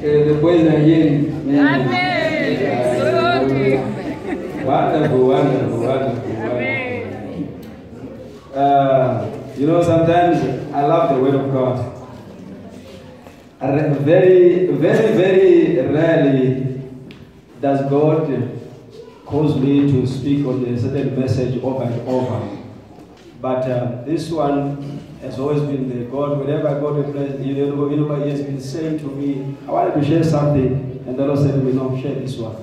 The boys are here. Wonderful. You know, sometimes I love the Word of God. Very rarely does God cause me to speak on a certain message over and over. But this one has always been the God. Whenever I go to a place, he has been saying to me, I wanted to share something, and the Lord said to me, no, share this one.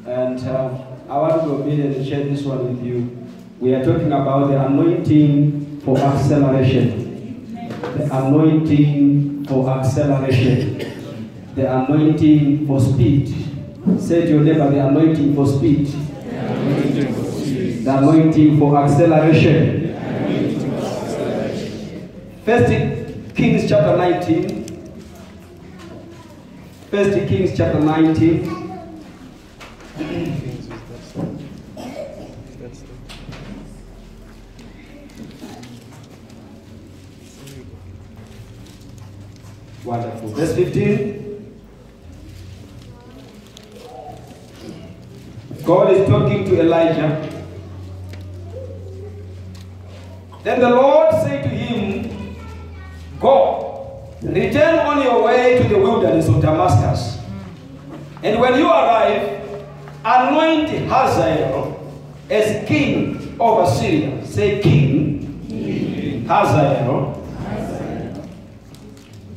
And I want to obediently share this one with you. We are talking about the anointing for acceleration. The anointing for acceleration. The anointing for speed. Say to your neighbor, the anointing for speed. The anointing for acceleration. First Kings chapter 19. First Kings chapter 19. Wonderful. Verse 15. God is talking to Elijah. Then the Lord said to him, go, return on your way to the wilderness of Damascus. And when you arrive, anoint Hazael as king over Syria. Say king. Hazael.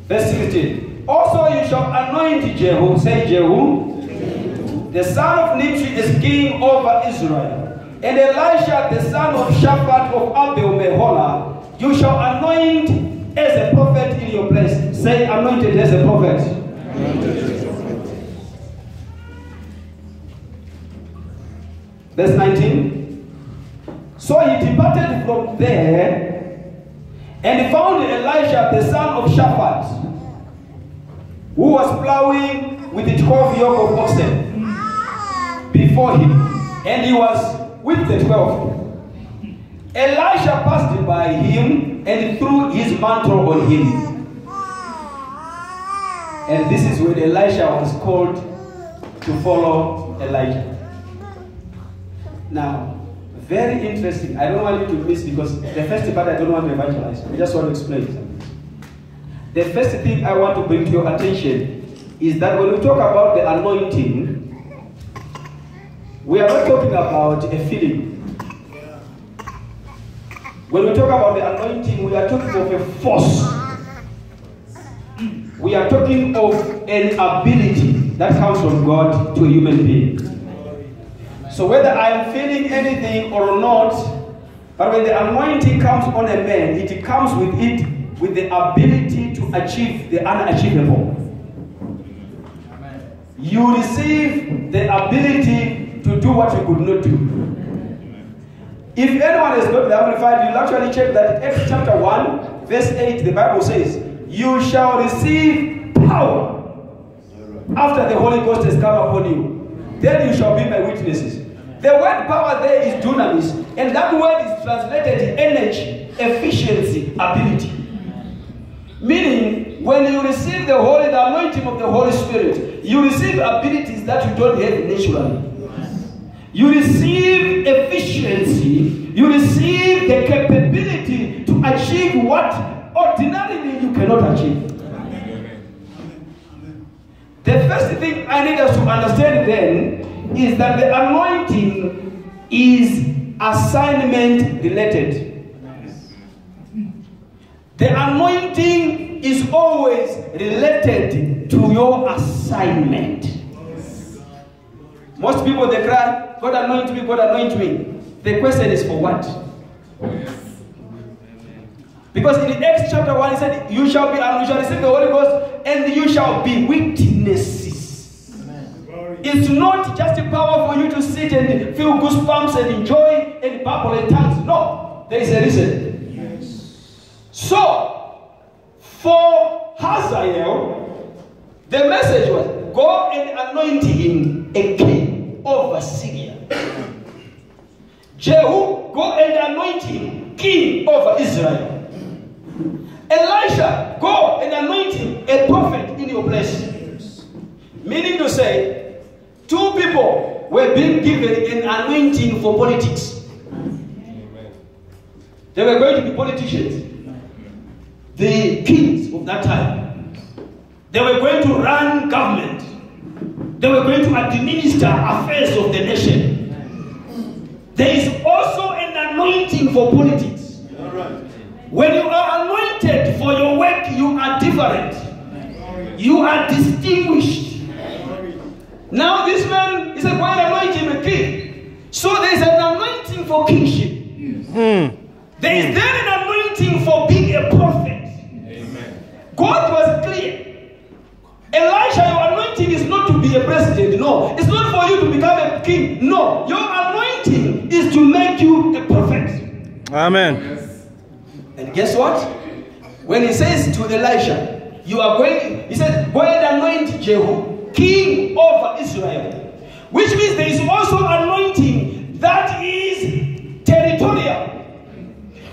Verse 16. Also you shall anoint Jehu. Say Jehu. The son of Nimshi is king over Israel. And Elisha, the son of Shaphat of Abel Meholah, you shall anoint as a prophet in your place. Say anointed as a prophet. Verse 19. So he departed from there and found Elisha, the son of Shaphat, who was plowing with the 12 yoke of oxen before him, and he was with the 12. Elisha passed by him and threw his mantle on him. And this is when Elisha was called to follow Elijah. Now, very interesting. I don't want you to miss, because the first part I don't want to evangelize. I just want to explain something. The first thing I want to bring to your attention is that when we talk about the anointing, we are not talking about a feeling. When we talk about the anointing, we are talking of a force. We are talking of an ability that comes from God to a human being. So whether I am feeling anything or not, but when the anointing comes on a man, it comes with the ability to achieve the unachievable. You receive the ability to do what you could not do. If anyone has got the Amplified, you'll actually check that in Acts chapter 1, verse 8, the Bible says, you shall receive power after the Holy Ghost has come upon you. Then you shall be my witnesses. The word power there is dunamis, and that word is translated energy, efficiency, ability. Meaning, when you receive the anointing of the Holy Spirit, you receive abilities that you don't have naturally. You receive efficiency, you receive the capability to achieve what ordinarily you cannot achieve. The first thing I need us to understand then is that the anointing is assignment related. The anointing is always related to your assignment. Most people, they cry, God anoint me, God anoint me. The question is for what? Because in Acts chapter 1, he said, you shall receive the Holy Ghost, and you shall be witnesses. Amen. It's not just a power for you to sit and feel goosebumps and enjoy and babble in tongues. No, there is a reason. Yes. So, for Hazael, the message was, go and anoint him a king over Syria. Jehu, go and anoint him king over Israel. Elisha, go and anoint him a prophet in your place. Meaning to say, two people were being given an anointing for politics. They were going to be politicians. The kings of that time. They were going to run government. They were going to administer affairs of the nation. There is also an anointing for politics. When you are anointed for your work, you are different. You are distinguished. Now this man is a quite anointing a king. So there is an anointing for kingship. There is then an anointing for being a prophet. Amen. God was clear. Elisha, your anointing is not to be a president. No. It's not for you to become a king. No. Your anointing is to make you a prophet. Amen. And guess what? When he says to Elisha, you are going, he said, go and anoint Jehu, king over Israel. Which means there is also anointing that is territorial.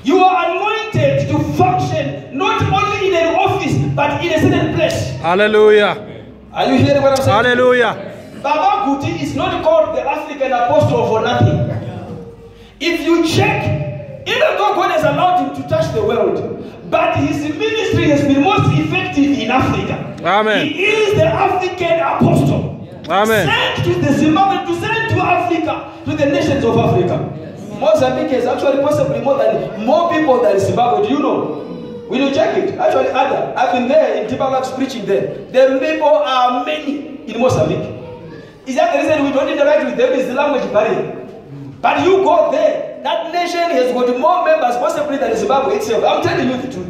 You are anointed to function not only in an office, but in a certain place. Hallelujah. Are you hearing what I'm saying? Hallelujah. Baba Kuti is not called the African apostle for nothing. If you check, even though God has allowed him to touch the world, but his ministry has been most effective in Africa. Amen. He is the African apostle. Amen. Sent to the Zimbabwe, to send to Africa, to the nations of Africa. Mozambique is actually possibly more people than Zimbabwe. Do you know? When you check it, actually, I've been there in Timberlake's preaching there. The people are many in Mozambique. Is that the reason we don't interact with them? Is the language barrier? But you go there, that nation has got more members possibly than Zimbabwe itself. I'm telling you the truth.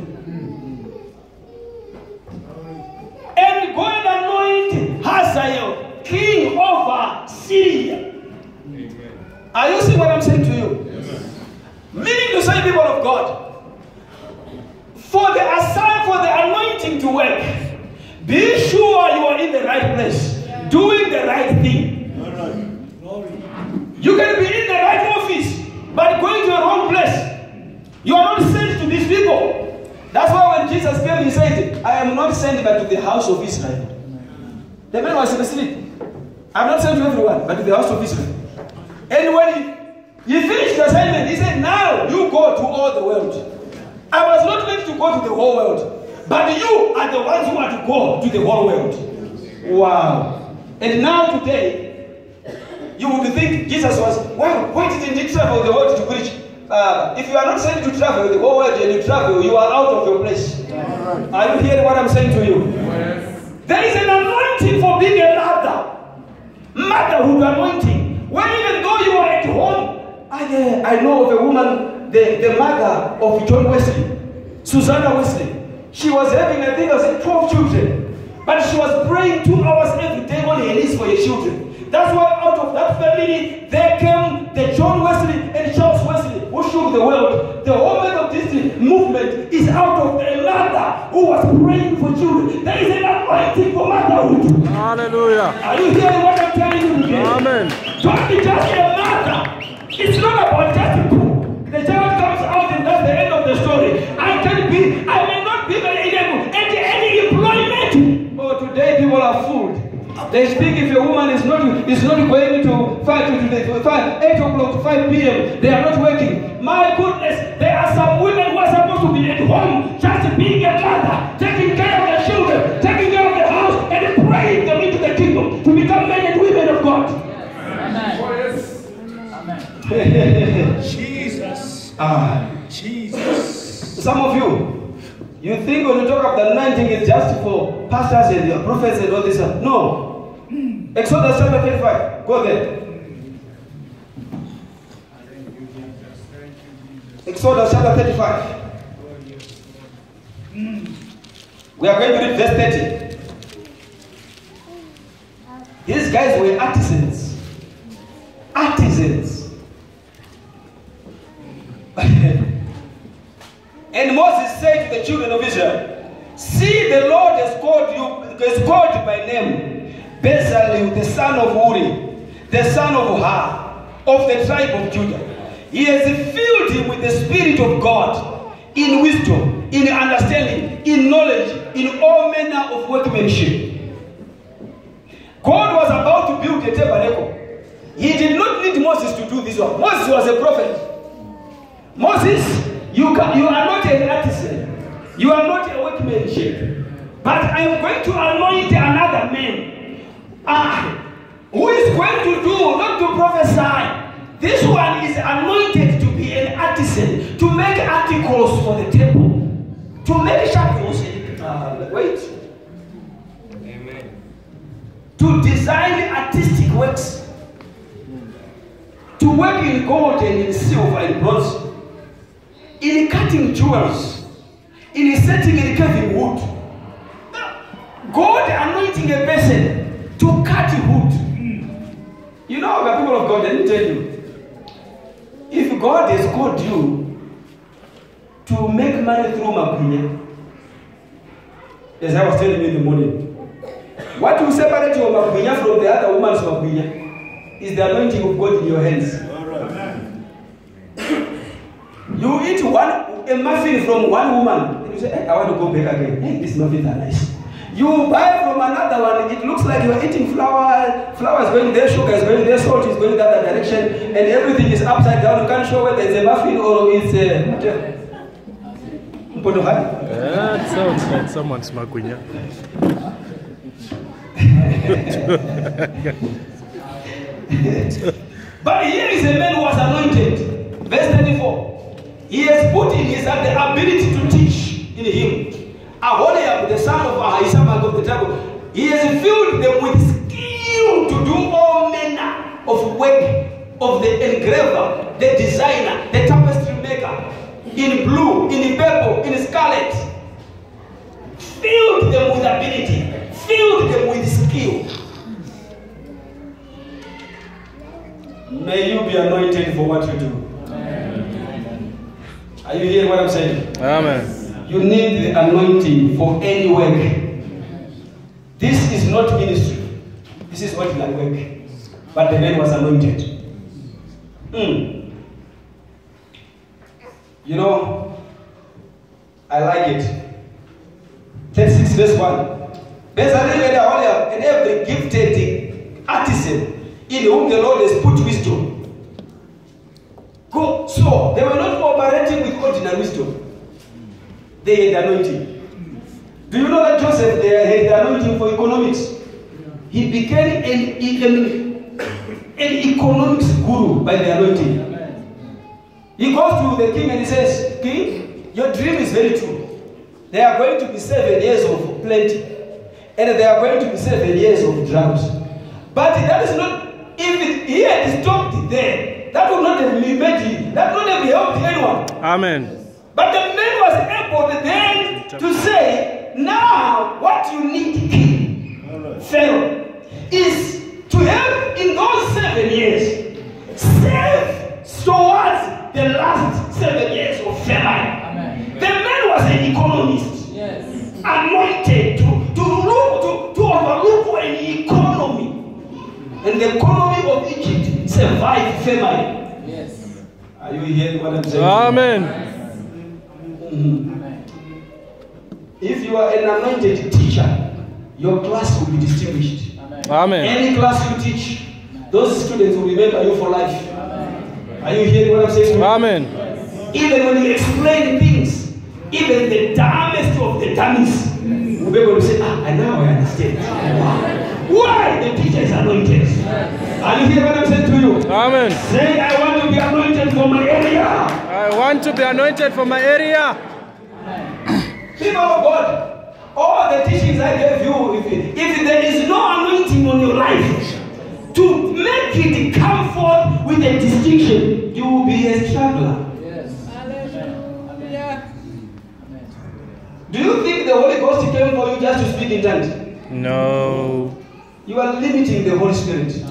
And go and anoint Hazael, king over Syria. Are you seeing what I'm saying to you? Yes. Meaning to say, people of God, for the anointing to work, be sure you are in the right place, doing the right thing. You can be in the right office, but going to the wrong place. You are not sent to these people. That's why when Jesus came, he said, I am not sent but to the house of Israel. The man was specific. I am not sent to everyone, but to the house of Israel. And when he finished the assignment, he said, now you go to all the world. I was not meant to go to the whole world, but you are the ones who are to go to the whole world. Wow. And now today, you would think Jesus was, well, why didn't he travel the world to preach? If you are not sent to travel the whole world and you travel, you are out of your place. Are you hearing what I'm saying to you? Yes. There is an anointing for being a mother. Motherhood anointing. When even though you are at home, I know of a woman, the mother of John Wesley, Susanna Wesley. She was having, I think, 12 children. But she was praying 2 hours every day on her knees for her children. That's why out of that family, there came the John Wesley and Charles Wesley, who shook the world. The whole Methodist movement is out of a mother who was praying for children. There is an anointing for motherhood. Hallelujah. Are you hearing what I'm telling you today? Amen. Don't be just a mother. It's not about just cook. The child comes out and that's the end of the story. I may not be very able at any employment. Oh, today people are fooled. They speak if a woman is not going to 8 o'clock to 5 p.m. They are not working. My goodness, there are some women who are supposed to be at home, just being a mother, taking care of their children, taking care of the house, and praying them into the kingdom to become men and women of God. Amen. Amen. Jesus. Jesus. Some of you think when you talk about the anointing, it's just for pastors and prophets and all this stuff. No. Exodus chapter 35. Go there. Exodus chapter 35. We are going to read verse 30. These guys were artisans. Artisans. And Moses said to the children of Israel, see, the Lord has called by name Bezalel, the son of Uri, the son of Hur, of the tribe of Judah. He has filled him with the Spirit of God, in wisdom, in understanding, in knowledge, in all manner of workmanship. God was about to build a tabernacle. He did not need Moses to do this one. Moses was a prophet. Moses, you are not an artisan. You are not a workmanship. But I am going to anoint another man. Who is going to do, not to prophesy. This one is anointed to be an artisan, to make articles for the temple, to make shackles. Amen. To design artistic works, to work in gold and in silver and bronze, in cutting jewels, in setting and carving wood. God anointing a person to cut wood. You know, the people of God, let me tell you, if God has called you to make money through Makunya, as I was telling you in the morning, what will separate your Makunya from the other woman's Makunya is the anointing of God in your hands. You eat a muffin from one woman, and you say, hey, I want to go back again. Hey, these muffins are nice. You buy from another one, it looks like you are eating flour. Flour is going there, sugar is going there, salt is going the other direction, and everything is upside down. You can't show whether it's a muffin or it's a... Yeah, it sounds like someone's makunya. But here is a man who was anointed. Verse 34. He has put in his hand the ability to teach in him. Aholiab, the son of Ahisamach of the temple, he has filled them with skill to do all manner of work of the engraver, the designer, the tapestry maker, in blue, in purple, in scarlet. Filled them with ability, filled them with skill. May you be anointed for what you do. Amen. Are you hearing what I'm saying? Amen. You need the anointing for any work. This is not ministry. This is ordinary work. But the man was anointed. You know, I like it. 36 verse 1. And every gifted artisan in whom the Lord has put wisdom. Go. So they were not operating with ordinary wisdom. They had anointing. Do you know that Joseph, they had anointing for economics? He became an economics guru by the anointing. He goes to the king and he says, King, your dream is very true. There are going to be 7 years of plenty. And there are going to be 7 years of drought. But that is not, if he had stopped there, that would not have made him, that would not have helped anyone. Amen. But the man was able then to say, now what you need, King Pharaoh, is to have in those 7 years, save towards the last 7 years of famine. Amen. The man was an economist, yes, anointed to overlook an economy. And the economy of Egypt survived famine. Yes. Are you hearing what I'm saying? Amen. If you are an anointed teacher, your class will be distinguished. Amen. Any class you teach, those students will remember you for life. Amen. Are you hearing what I'm saying? Amen. Even when you explain things, even the dumbest of the dummies will be able to say, and now I understand. Why the teacher is anointed? Are you hearing what I'm saying to you? Amen. Say, I want to be anointed for my area. I want to be anointed for my area. People of God, all the teachings I gave you, if there is no anointing on your life to make it come forth with a distinction, you will be a struggler. Yes. Do you think the Holy Ghost came for you just to speak in tongues? No. You are limiting the Holy Spirit.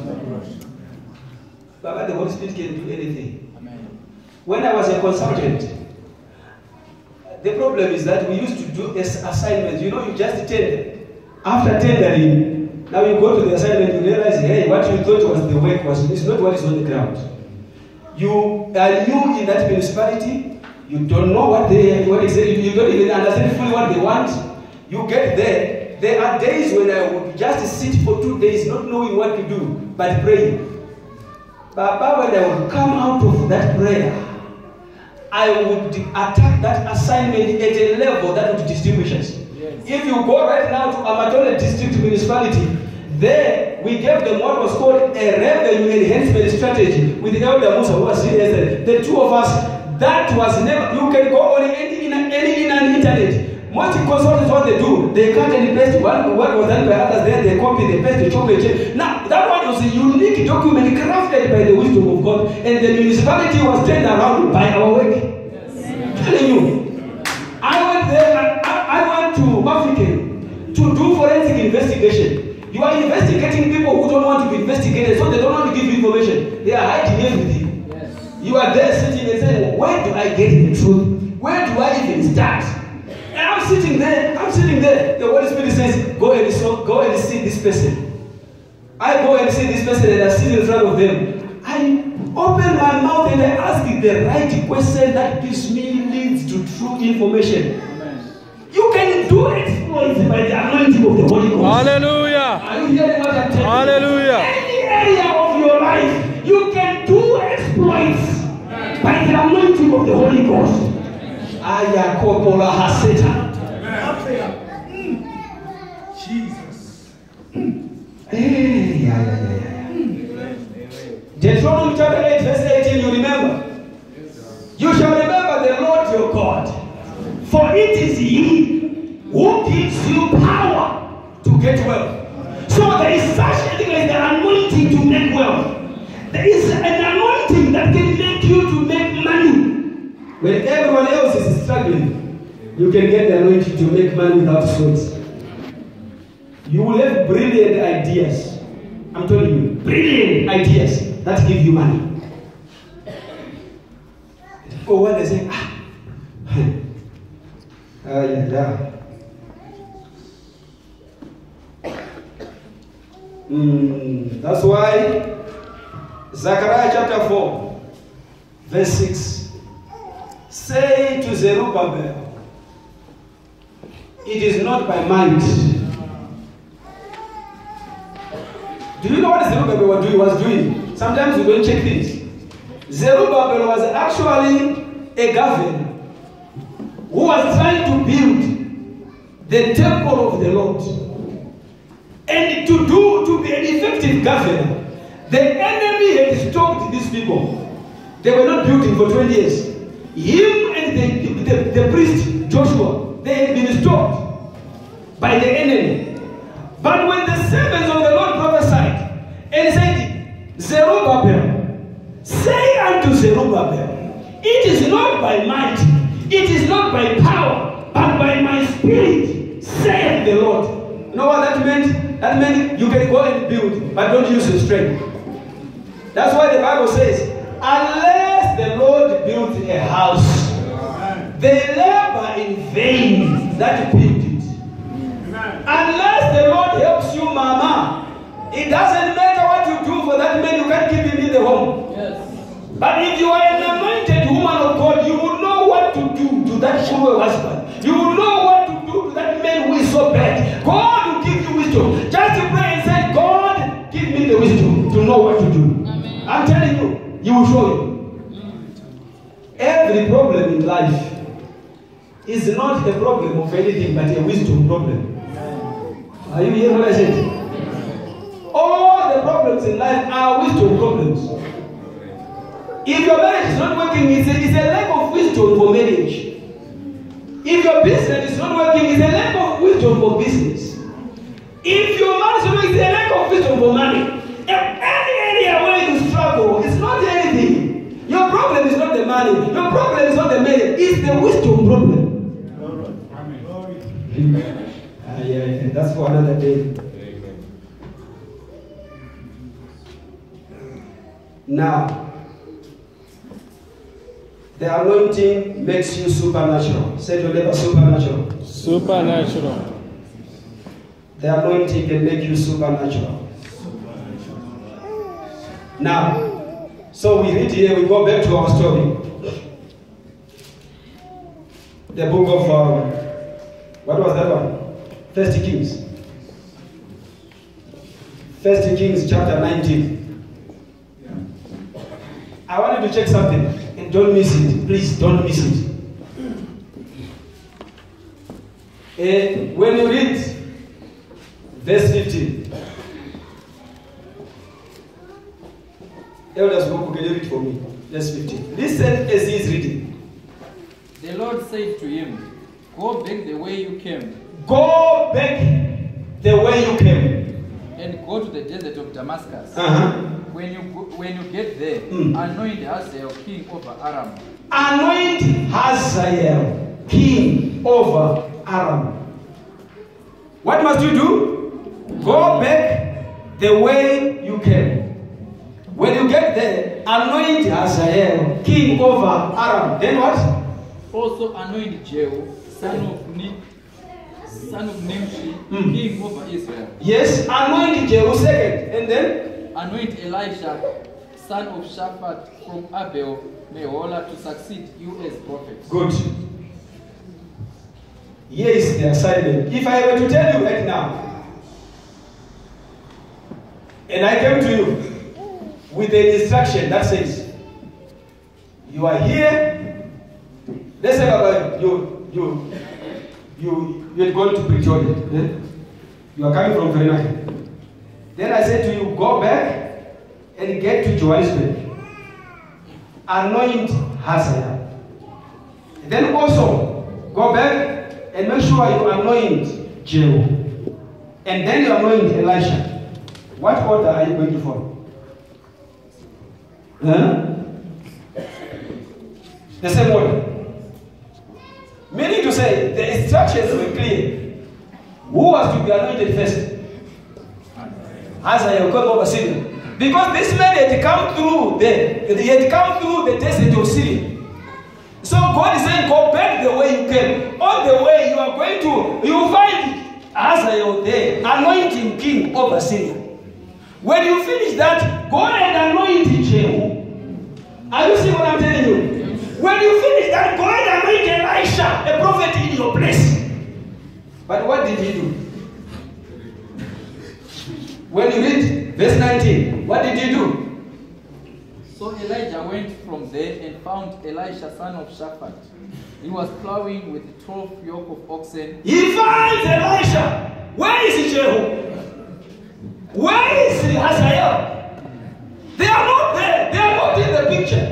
But the Holy Spirit can do anything. Amen. When I was a consultant, the problem is that we used to do assignments. You know, you just tender. After tendering, now you go to the assignment, you realize, hey, what you thought was the work is not what is on the ground. You are new in that municipality. You don't know what is it. You don't even understand fully what they want. You get there. There are days when I would just sit for 2 days not knowing what to do, but praying. But when I would come out of that prayer, I would attack that assignment at a level that would distinguish us. Yes. If you go right now to Amatole District Municipality, there we gave them what was called a revenue enhancement strategy with the Elder Musa who was here yesterday. The two of us, that was never, you can go on any internet. Most consultants, what they do, they cut and paste what was done by others, then they copy, they paste, they chop and change. Now, that one was a unique document crafted by the wisdom of God, and the municipality was turned around by our work. Yes. I'm telling you, I went there, I went to African to do forensic investigation. You are investigating people who don't want to be investigated, so they don't want to give information. They are hiding everything. Yes. You are there sitting and saying, where do I get the truth? Where do I even start? And I'm sitting there. The Holy Spirit says, go and see this person. I go and see this person and I sit in front of them. I open my mouth and I ask the right question that gives me leads to true information. Amen. You can do exploits by the anointing of the Holy Ghost. Hallelujah. Are you hearing what I'm telling you? Hallelujah. Any area of your life, you can do exploits by the anointing of the Holy Ghost. Ayakopola haseta. Jesus. Deuteronomy chapter 8, verse 18, you remember? You shall remember the Lord your God, for it is He who gives you power to get wealth. So there is such a thing as the anointing to make wealth. There is an anointing that can make you to make money. When everyone else is struggling, you can get the anointing to make money without sweat. You will have brilliant ideas. I'm telling you, brilliant ideas that give you money. For what they say, That's why Zechariah chapter 4, verse 6. Say to Zerubbabel, it is not by might. Do you know what Zerubbabel was doing? Sometimes we don't check things. Zerubbabel was actually a governor who was trying to build the temple of the Lord. And to be an effective governor, the enemy had stopped these people. They were not building for 20 years. Him and the priest Joshua, they had been stopped by the enemy. But when the servants of the Lord prophesied and said, Zerubbabel, say unto Zerubbabel, it is not by might, it is not by power, but by my spirit, saith the Lord. You know what that meant? That meant you can go and build, but don't use your strength. That's why the Bible says, unless the Lord builds a house, they labor in vain that build it. Unless the Lord helps you, mama, it doesn't matter what you do for that man, you can't keep him in the home. Yes. But if you are an anointed woman of God, you will know what to do to that cruel husband. You will know what to do to that man who is so bad. God will give you wisdom. Just pray and say, God, give me the wisdom to know what to do. Amen. I'm telling you, He will show you. Every problem in life is not a problem of anything but a wisdom problem. Are you hearing what I said? All the problems in life are wisdom problems. If your marriage is not working, it's a lack of wisdom for marriage. If your business is not working, it's a lack of wisdom for business. If your marriage is not working, it's a lack of wisdom for money. Any area where you struggle, it's not anything. Your problem is not the money. Your problem is not the marriage. It's the wisdom problem. Yeah, that's for another day. Now, the anointing makes you supernatural. Say to your neighbor, supernatural. Supernatural. The anointing can make you supernatural. Now, So we read here, we go back to our story. The book of, what was that one? First Kings. First Kings chapter 19. I wanted to check something, and don't miss it. Please, don't miss it. When you read verse 15, Elders, can you read for me? Verse 15. Listen as he is reading. The Lord said to him, "Go back the way you came, Go back the way you came. and go to the desert of Damascus. Uh-huh. When you get there, anoint Hazael king over Aram. Anoint Hazael king over Aram. What must you do? Go back the way you came. When you get there, anoint Hazael king over Aram. Then what? Also anoint Jehu, son of Nimshi, king over Israel. Yes, anoint Jehu second. And then? Anoint Elisha, son of Shaphat from Abel Meholah, to succeed you as prophet." Good. Here is the assignment. If I were to tell you right now, and I came to you with an instruction that says, you are here. Let's say about you're going to Pretoria. You are coming from Verenigde. Then I said to you, go back and get to Johannesburg. Anoint Hazael. Then also go back and make sure you anoint Jehu. And then you anoint Elisha. What order are you going to follow? The same order. Meaning to say, the instructions were clear. Who was to be anointed first? Hazael, come over Syria. Because this man had come through the desert of Syria. So God is saying, go back the way you came. On the way you will find Hazael there, anointing king over Syria. When you finish that, go and anoint Jehu. Are you seeing what I'm telling you? When you finish that, go and anoint Elisha, a prophet in your place. But what did he do? When you read verse 19, what did he do? So Elijah went from there and found Elisha, son of Shaphat. He was plowing with 12 yoke of oxen. He finds Elisha. Where is Jehu? Where is Hazael? They are not there. They are not in the picture.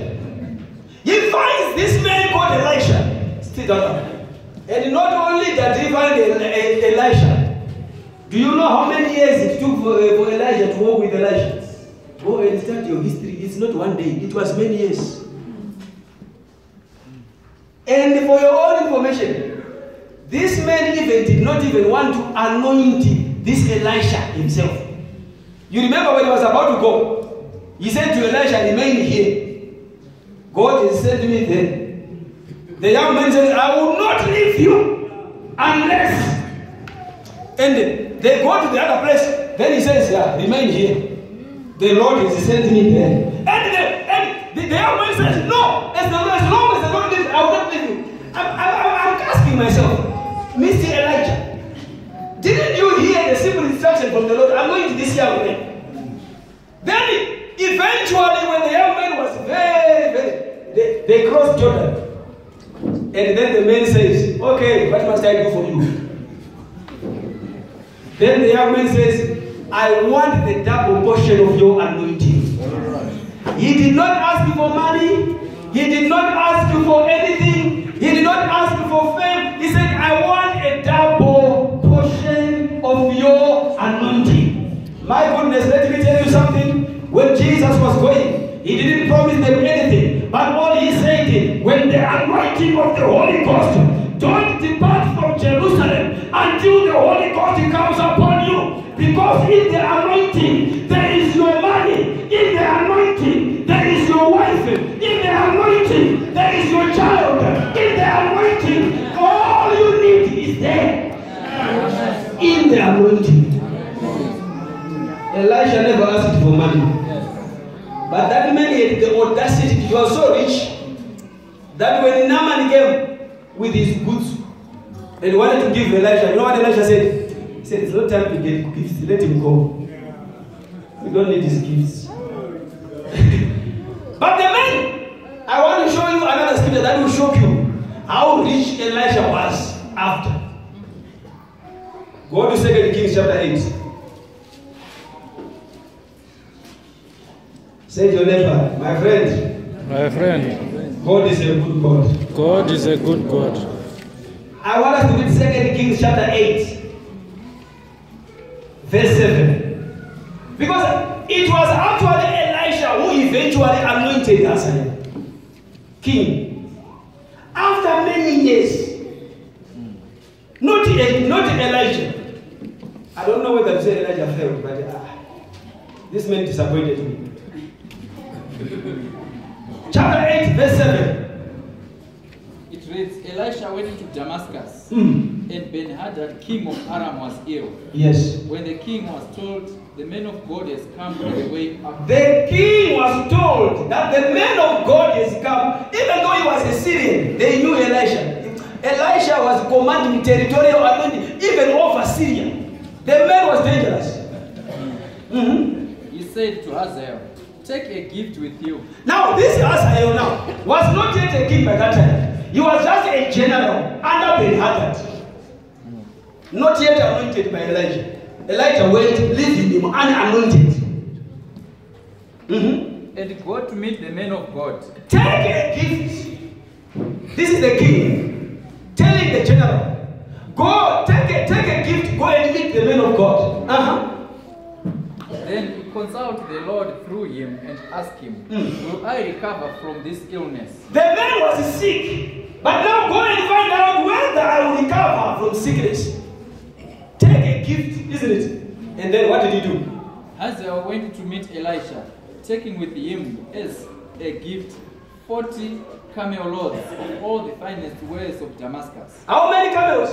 He finds this man called Elisha. Still down. And not only that he found Elisha. Do you know how many years it took for Elijah to walk with Elisha? Go and start your history. It's not one day. It was many years. And for your own information, this man even did not even want to anoint this Elisha himself. You remember when he was about to go, he said to Elisha, remain here. God has sent me there. The young man said, I will not leave you unless. And they go to the other place. Then he says, yeah, remain here. The Lord has sent me there. And the young man says, no, as long as the Lord lives, I will not leave you. I'm asking myself, Mr. Elijah, didn't you hear the simple instruction from the Lord? Anoint this young man. Then eventually, when the young man was they crossed Jordan. And then the man says, okay, what must I do for you? Then the young man says, I want the double portion of your anointing. He did not ask you for money. He did not ask you for anything. He did not ask you for fame. He said, I want a double portion of your anointing. My goodness, let me tell you something. When Jesus was going, he didn't promise them anything. But all he said is, when the anointing of the Holy Ghost, don't depart from Jerusalem until the Holy Ghost comes upon you. Because in the anointing, there is your money. In the anointing, there is your wife. In the anointing, there is your child. In the anointing, all you need is there. In the anointing. Elisha never asked for money. But that man had the he was so rich that when Naaman came with his goods and wanted to give Elisha, you know what Elisha said? He said, it's not time to get gifts, let him go. We don't need his gifts. But the man, I want to show you another scripture that will show you how rich Elisha was after. Go to 2 Kings chapter 8. Say to your neighbor, my friend. My friend, God is a good God. God is a good God. I want us to read 2 Kings chapter 8, verse 7. Because it was actually Elisha who eventually anointed as king. After many years. Not Elijah. I don't know whether to say Elijah failed, but this man disappointed me. Chapter 8, verse 7. It reads, Elisha went into Damascus, and Ben-Hadad, king of Aram, was ill. Yes. When the king was told, the man of God has come on the way up. The king was told that the man of God has come. Even though he was a Syrian, they knew Elisha. Elisha was commanding territorial authority, even over Syria. The man was dangerous. He said to Hazael, take a gift with you. Now, this Hazael now was not yet a king by that time. He was just a general under Ben-Hadad. Not yet anointed by Elijah. Elijah went, leaving him unanointed. And go to meet the man of God. Take a gift. This is the king telling the general, go, take a gift, go and meet the man of God. Then consult the Lord through him and ask him, will I recover from this illness? The man was sick, but now go and find out whether I will recover from sickness. Take a gift, isn't it? And then what did he do? Hazael went to meet Elisha, taking with him as a gift 40 camel loads of all the finest wares of Damascus. How many camels?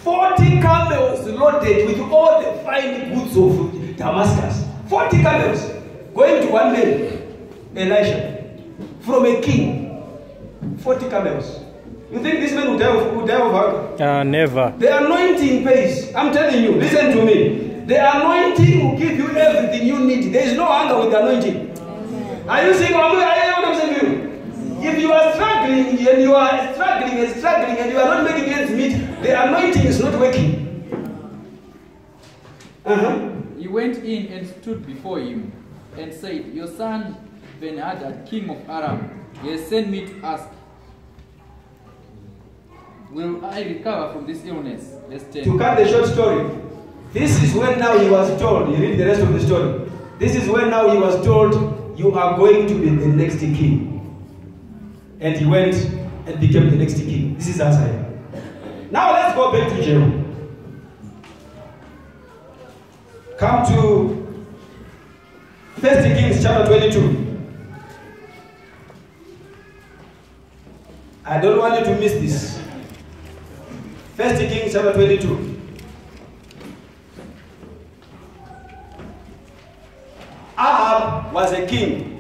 40 camels loaded with all the fine goods of Damascus. 40 camels going to one man, Elisha, from a king. 40 camels. You think this man would die of hunger? Never. The anointing pays. I'm telling you, listen to me. The anointing will give you everything you need. There is no hunger with the anointing. Are you seeing what I'm saying to you? If you are struggling and you are struggling and you are not making ends meet, the anointing is not working. He went in and stood before him and said, your son Ben-Hadad, king of Aram, he has sent me to ask, will I recover from this illness? Verse 10. To cut the short story, this is when now he was told, you read the rest of the story. This is when now he was told, you are going to be the next king. And he went and became the next king. This is Hazael. Now let's go back to Jehu. Come to 1 Kings chapter 22. I don't want you to miss this. 1 Kings chapter 22. Ahab was a king.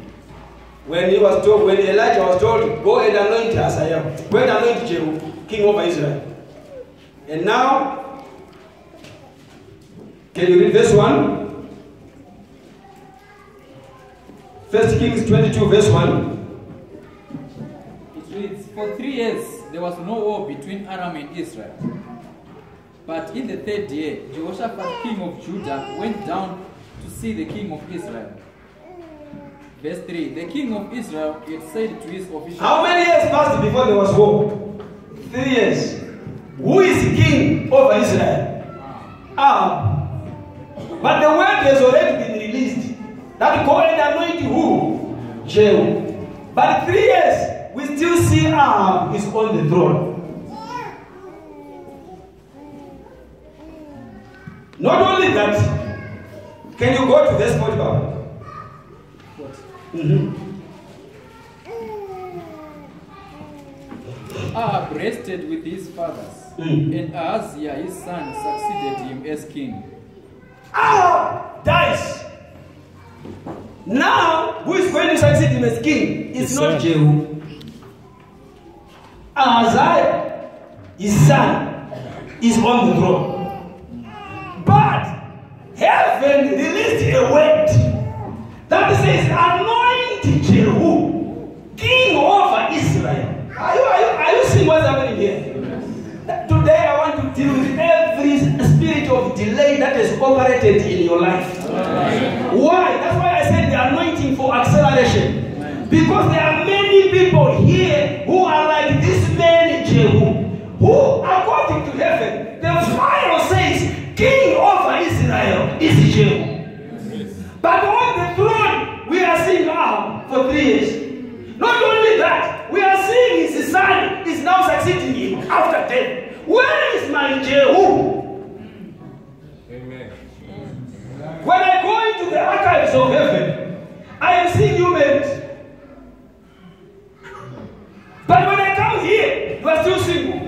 When Elijah was told, go and anoint Hazael, go and anoint Jehu, king over Israel. And now, can you read verse 1? 1 Kings 22, verse 1. It reads, for 3 years there was no war between Aram and Israel. But in the 3rd year, Jehoshaphat, king of Judah, went down to see the king of Israel. Verse 3, the king of Israel had said to his officials, how many years passed before there was war? 3 years. Who is king over Israel? But the word has already been released that go and anoint who? Jehu. But 3 years, we still see Ahab is on the throne. Not only that, can you go to verse 45? Ahab rested with his fathers, and Ahaziah his son succeeded him as king. Ahab dies. Now, who is going to succeed him as king is His not son. Jehu. Ahaziah, his son, is on the throne. But heaven released a word that says, anoint Jehu, king over Israel. Are you seeing what's happening here? Today I want to deal with every spirit of delay that has operated in your life. Why? That's why I said the anointing for acceleration. Because there are many people here who are like this man Jehu, who according to heaven, the Bible says, king over Israel is Jehu. But on the throne, we are seeing Ahab for 3 years. Not only that, we are seeing his son is now succeeding him after death. Where is my Jehu? Amen. When I go into the archives of heaven, I am seeing humans. But when I come here, you are still single.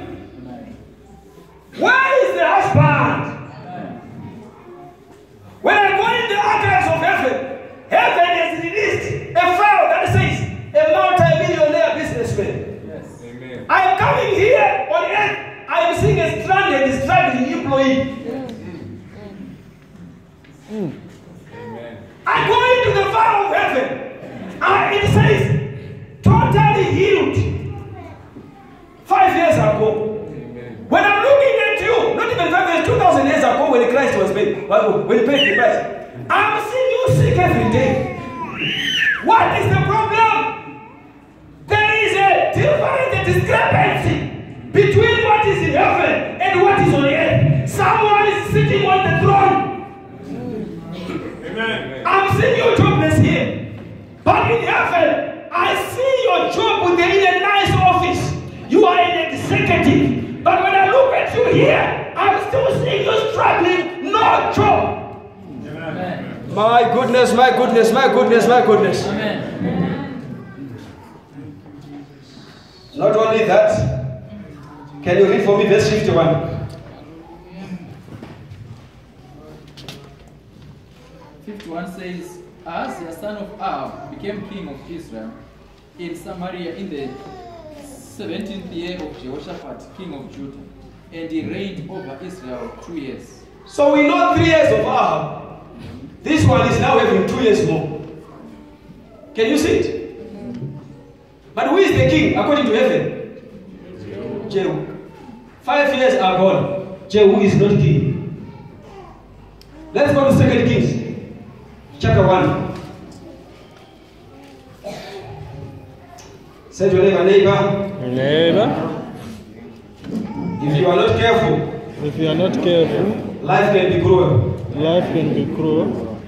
Where is the husband? When I go in the archives of heaven, heaven has released a file that says a multi-millionaire businessman. Yes. Amen. I am coming here on earth. I am seeing a stranded, struggling employee. Amen. I go into the fire of heaven. It says, totally healed. 5 years ago. Amen. When I'm looking at you, not even 5 years, 2,000 years ago when Christ was paid, when he paid the price, I'm seeing you sick every day. What is the problem? There is a difference, a discrepancy between what is in heaven and what is on earth. Someone is sitting on the throne. Amen. I'm seeing your jobless here. But in heaven, I see your job in a nice office. You are an executive. But when I look at you here, I'm still seeing you struggling. No job. Amen. My goodness, my goodness, my goodness, my goodness. Amen. Not only that, can you read for me verse 51? 51 says, Ahaz, son of Ahab, became king of Israel in Samaria in the 17th year of Jehoshaphat, king of Judah, and he reigned over Israel 2 years. So we know 3 years of Ahab. This one is now having 2 years more. Can you see it? But who is the king according to heaven? Jehu. 5 years are gone. Jehu is not king. Let's go to 2 Kings, chapter 1. Say to your neighbor, Neighbor, if you are not careful, if you are not careful, life can be cruel. life can be cruel.